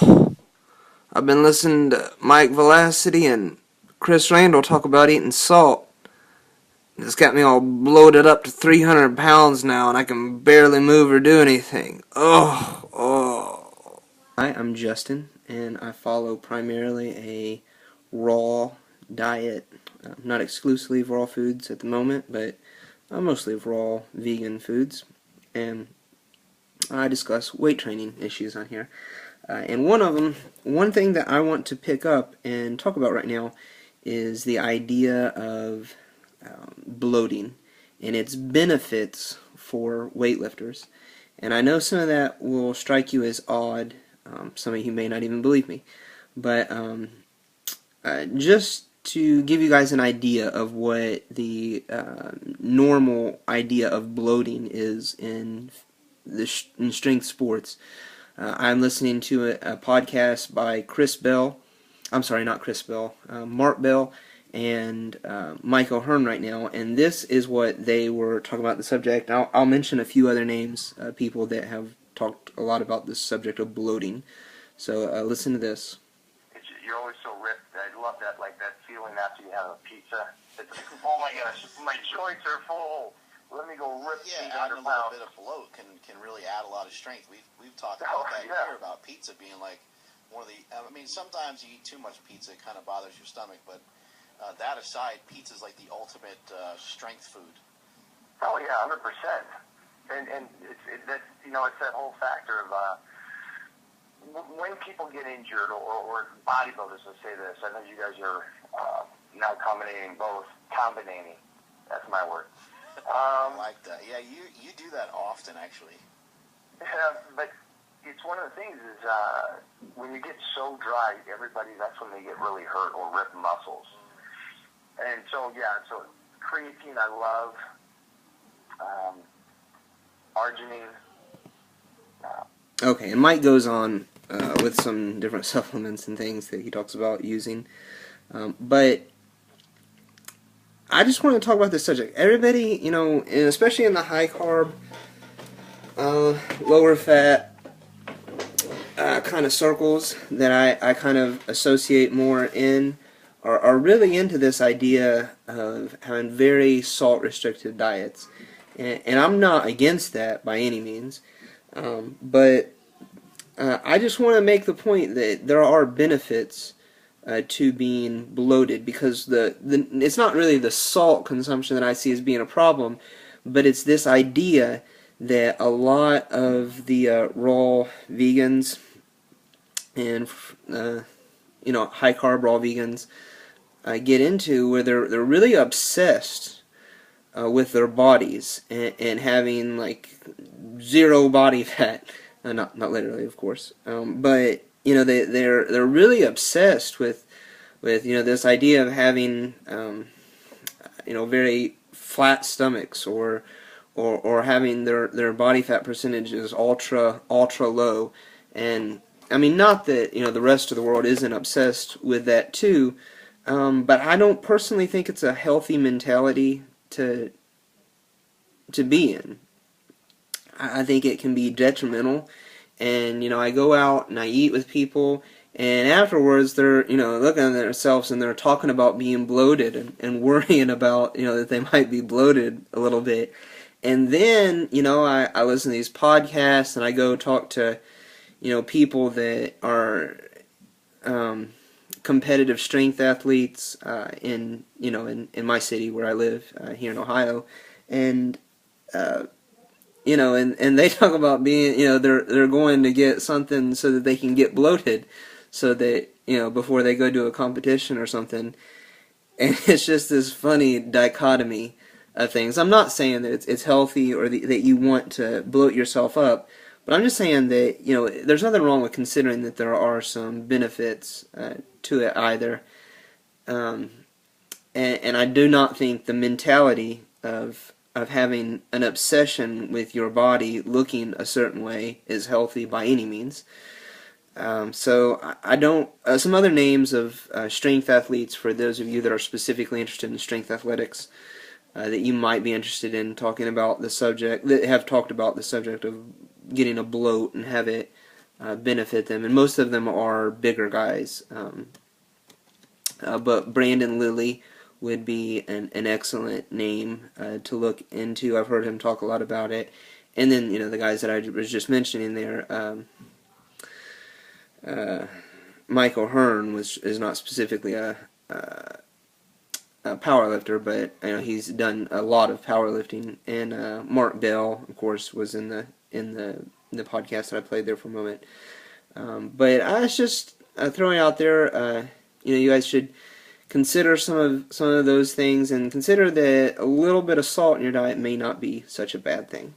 Oh, I've been listening to Mike Velocity and Chris Randall talk about eating salt. It's got me all bloated up to 300 pounds now, and I can barely move or do anything. Oh. Hi, I'm Justin, and I follow primarily a raw diet. Not exclusively of raw foods at the moment, but mostly of raw vegan foods. And I discuss weight training issues on here. And one thing that I want to pick up and talk about right now is the idea of bloating and its benefits for weightlifters. And I know some of that will strike you as odd. Some of you may not even believe me. But just to give you guys an idea of what the normal idea of bloating is in strength sports. I'm listening to a podcast by Mark Bell and Mike O'Hearn right now, and this is what they were talking about the subject. I'll mention a few other names, people that have talked a lot about this subject of bloating. So listen to this. You're always so ripped. I love that, like that feeling after you have a pizza. It's like, oh my gosh, my joints are full. Let me go rip 800 adding a pounds. little bit of bloat can really add a lot of strength. We've talked about that here, about pizza being like one of the. I mean, sometimes you eat too much pizza, it kind of bothers your stomach. But that aside, pizza's like the ultimate strength food. Oh yeah, 100%. And that's it's that whole factor of when people get injured or bodybuilders will say this. I know you guys are now combinating both. Combinating. That's my word. I like that. Yeah, you do that often, actually. Yeah, but it's one of the things is when you get so dry, that's when they get really hurt or rip muscles. And so, so creatine I love, arginine. Okay, and Mike goes on with some different supplements and things that he talks about using. But I just want to talk about this subject. Everybody, and especially in the high carb, lower fat kind of circles that I kind of associate more in are really into this idea of having very salt restricted diets. And I'm not against that by any means. But I just want to make the point that there are benefits to being bloated, because it's not really the salt consumption that I see as being a problem, but it's this idea that a lot of the raw vegans and high carb raw vegans get into, where they're really obsessed with their bodies and having like zero body fat. Not literally, of course, but they're really obsessed with this idea of having very flat stomachs or having their body fat percentages ultra low. And I mean, not that the rest of the world isn't obsessed with that too, but I don't personally think it's a healthy mentality to be in. I think it can be detrimental, and I go out and I eat with people, and afterwards they're looking at themselves and they're talking about being bloated and worrying about that they might be bloated a little bit. And then I listen to these podcasts and I go talk to people that are competitive strength athletes in my city where I live here in Ohio, and and they talk about being, they're going to get something so that they can get bloated, so that, before they go to a competition or something. And it's just this funny dichotomy of things. I'm not saying that it's healthy or that you want to bloat yourself up, but I'm just saying that, there's nothing wrong with considering that there are some benefits to it either. And I do not think the mentality of having an obsession with your body looking a certain way is healthy by any means. So I don't. Some other names of strength athletes, for those of you that are specifically interested in strength athletics, that you might be interested in talking about the subject, that have talked about the subject of getting a bloat and have it benefit them, and most of them are bigger guys. But Brandon Lilly would be an excellent name to look into. I've heard him talk a lot about it. And then, the guys that I was just mentioning there, Michael Hearn is not specifically a power lifter, but he's done a lot of powerlifting. And Mark Bell, of course, was in the podcast that I played there for a moment. But I was just throwing out there. You guys should consider some of those things, and consider that a little bit of salt in your diet may not be such a bad thing.